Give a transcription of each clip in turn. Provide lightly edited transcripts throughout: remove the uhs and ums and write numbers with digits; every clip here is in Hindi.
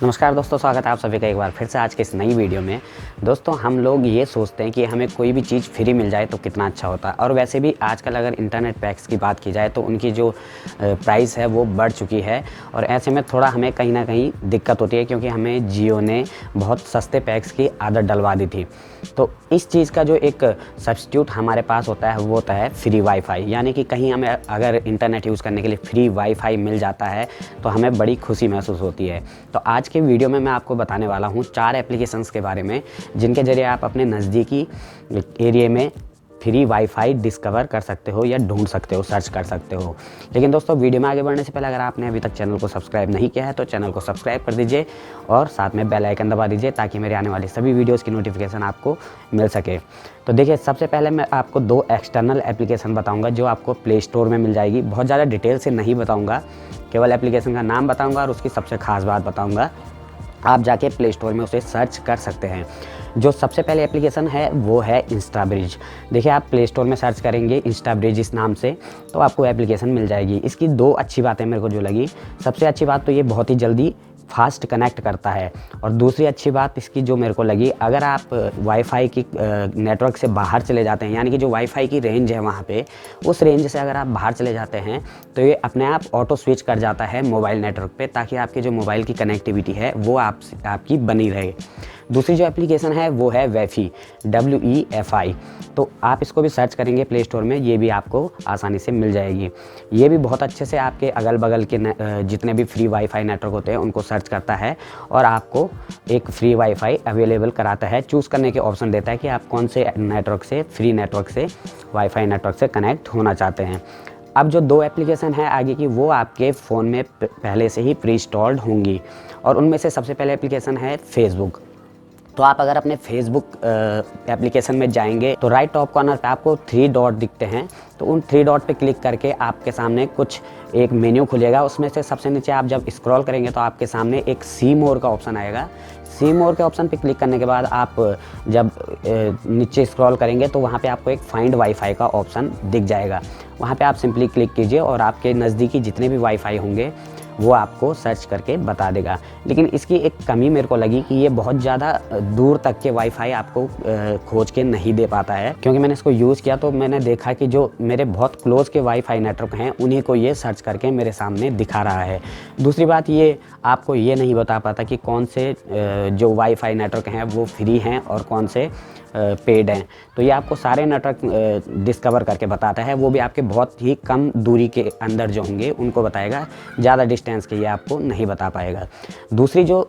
नमस्कार दोस्तों, स्वागत है आप सभी का एक बार फिर से आज के इस नई वीडियो में। दोस्तों, हम लोग ये सोचते हैं कि हमें कोई भी चीज़ फ्री मिल जाए तो कितना अच्छा होता है। और वैसे भी आजकल अगर इंटरनेट पैक्स की बात की जाए तो उनकी जो प्राइस है वो बढ़ चुकी है। और ऐसे में थोड़ा हमें कहीं ना कहीं दिक्कत होती है, क्योंकि हमें जियो ने बहुत सस्ते पैक्स की आदत डलवा दी थी। तो इस चीज़ का जो एक सब्स्टिट्यूट हमारे पास होता है वो होता है फ्री वाईफाई। यानी कि कहीं हमें अगर इंटरनेट यूज़ करने के लिए फ्री वाईफाई मिल जाता है तो हमें बड़ी खुशी महसूस होती है। तो आज के वीडियो में मैं आपको बताने वाला हूँ 4 एप्लीकेशंस के बारे में, जिनके ज़रिए आप अपने नज़दीकी एरिया में फ्री वाईफाई डिस्कवर कर सकते हो या ढूंढ सकते हो, सर्च कर सकते हो। लेकिन दोस्तों, वीडियो में आगे बढ़ने से पहले अगर आपने अभी तक चैनल को सब्सक्राइब नहीं किया है तो चैनल को सब्सक्राइब कर दीजिए और साथ में बेल आइकन दबा दीजिए, ताकि मेरे आने वाली सभी वीडियोज़ की नोटिफिकेशन आपको मिल सके। तो देखिए, सबसे पहले मैं आपको 2 एक्सटर्नल एप्लीकेशन बताऊँगा जो आपको प्ले स्टोर में मिल जाएगी। बहुत ज़्यादा डिटेल से नहीं बताऊँगा, केवल एप्लीकेशन का नाम बताऊँगा और उसकी सबसे खास बात बताऊँगा। आप जाके प्ले स्टोर में उसे सर्च कर सकते हैं। जो सबसे पहले एप्लीकेशन है वो है इंस्टाब्रिज। देखिए, आप प्ले स्टोर में सर्च करेंगे इंस्टाब्रिज इस नाम से तो आपको एप्लीकेशन मिल जाएगी। इसकी 2 अच्छी बातें मेरे को जो लगी, सबसे अच्छी बात तो ये बहुत ही जल्दी फास्ट कनेक्ट करता है। और दूसरी अच्छी बात इसकी जो मेरे को लगी, अगर आप वाईफाई की नेटवर्क से बाहर चले जाते हैं, यानी कि जो वाईफाई की रेंज है वहाँ पे, उस रेंज से अगर आप बाहर चले जाते हैं तो ये अपने आप ऑटो स्विच कर जाता है मोबाइल नेटवर्क पे, ताकि आपके जो मोबाइल की कनेक्टिविटी है वो आपकी बनी रहे। दूसरी जो एप्लीकेशन है वो है WeFi, WEFI। तो आप इसको भी सर्च करेंगे प्ले स्टोर में, ये भी आपको आसानी से मिल जाएगी। ये भी बहुत अच्छे से आपके अगल बगल के जितने भी फ्री वाईफाई नेटवर्क होते हैं उनको सर्च करता है और आपको एक फ्री वाईफाई अवेलेबल कराता है। चूज़ करने के ऑप्शन देता है कि आप कौन से नेटवर्क से, फ्री नेटवर्क से, वाईफाई नेटवर्क से कनेक्ट होना चाहते हैं। अब जो 2 एप्लीकेशन है आगे की, वो आपके फ़ोन में पहले से ही प्री इंस्टॉल्ड होंगी। और उनमें से सबसे पहले एप्लीकेशन है फेसबुक। तो आप अगर अपने फेसबुक एप्लीकेशन में जाएंगे तो राइट टॉप कॉर्नर पे आपको 3 डॉट दिखते हैं। तो उन 3 डॉट पे क्लिक करके आपके सामने कुछ एक मेन्यू खुलेगा। उसमें से सबसे नीचे आप जब स्क्रॉल करेंगे तो आपके सामने एक सी मोर का ऑप्शन आएगा। सी मोर के ऑप्शन पे क्लिक करने के बाद आप जब नीचे स्क्रॉल करेंगे तो वहाँ पे आपको एक फाइंड वाईफाई का ऑप्शन दिख जाएगा। वहाँ पे आप सिंपली क्लिक कीजिए और आपके नज़दीकी जितने भी वाईफाई होंगे वो आपको सर्च करके बता देगा। लेकिन इसकी एक कमी मेरे को लगी कि ये बहुत ज़्यादा दूर तक के वाईफाई आपको खोज के नहीं दे पाता है। क्योंकि मैंने इसको यूज़ किया तो मैंने देखा कि जो मेरे बहुत क्लोज़ के वाईफाई नेटवर्क हैं उन्हीं को ये सर्च करके मेरे सामने दिखा रहा है। दूसरी बात, ये आपको ये नहीं बता पाता कि कौन से जो वाईफाई नेटवर्क हैं वो फ्री हैं और कौन से पेड हैं। तो ये आपको सारे नेटवर्क डिस्कवर करके बताता है, वो भी आपके बहुत ही कम दूरी के अंदर जो होंगे उनको बताएगा, ज़्यादा डिस्टेंस के ये आपको नहीं बता पाएगा। दूसरी जो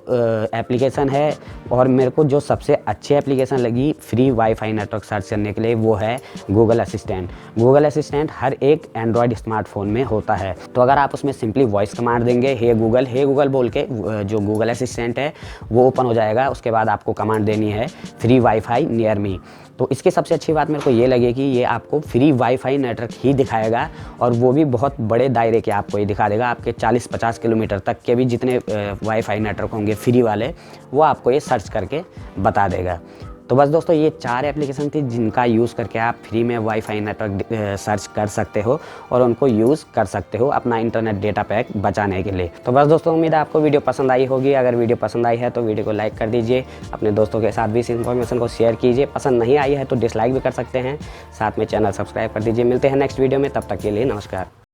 एप्लीकेशन है और मेरे को जो सबसे अच्छी एप्लीकेशन लगी फ्री वाईफाई नेटवर्क सर्च करने के लिए, वो है गूगल असिस्टेंट। गूगल असिस्टेंट हर एक एंड्रॉयड स्मार्टफोन में होता है। तो अगर आप उसमें सिंपली वॉइस कमांड देंगे, हे गूगल बोल के, जो गूगल असिस्टेंट है वो ओपन हो जाएगा। उसके बाद आपको कमांड देनी है फ्री वाईफाई नियर मी। तो इसकी सबसे अच्छी बात मेरे को ये लगी कि ये आपको फ्री वाईफाई नेटवर्क ही दिखाएगा, और वो भी बहुत बड़े दायरे के आपको ये दिखा देगा। आपके 40-50 किलोमीटर तक के भी जितने वाईफाई नेटवर्क होंगे फ्री वाले, वो आपको ये सर्च करके बता देगा। तो बस दोस्तों, ये 4 एप्लीकेशन थी जिनका यूज़ करके आप फ्री में वाईफाई नेटवर्क सर्च कर सकते हो और उनको यूज़ कर सकते हो अपना इंटरनेट डेटा पैक बचाने के लिए। तो बस दोस्तों, उम्मीद है आपको वीडियो पसंद आई होगी। अगर वीडियो पसंद आई है तो वीडियो को लाइक कर दीजिए, अपने दोस्तों के साथ भी इस इन्फॉर्मेशन को शेयर कीजिए। पसंद नहीं आई है तो डिसलाइक भी कर सकते हैं। साथ में चैनल सब्सक्राइब कर दीजिए। मिलते हैं नेक्स्ट वीडियो में, तब तक के लिए नमस्कार।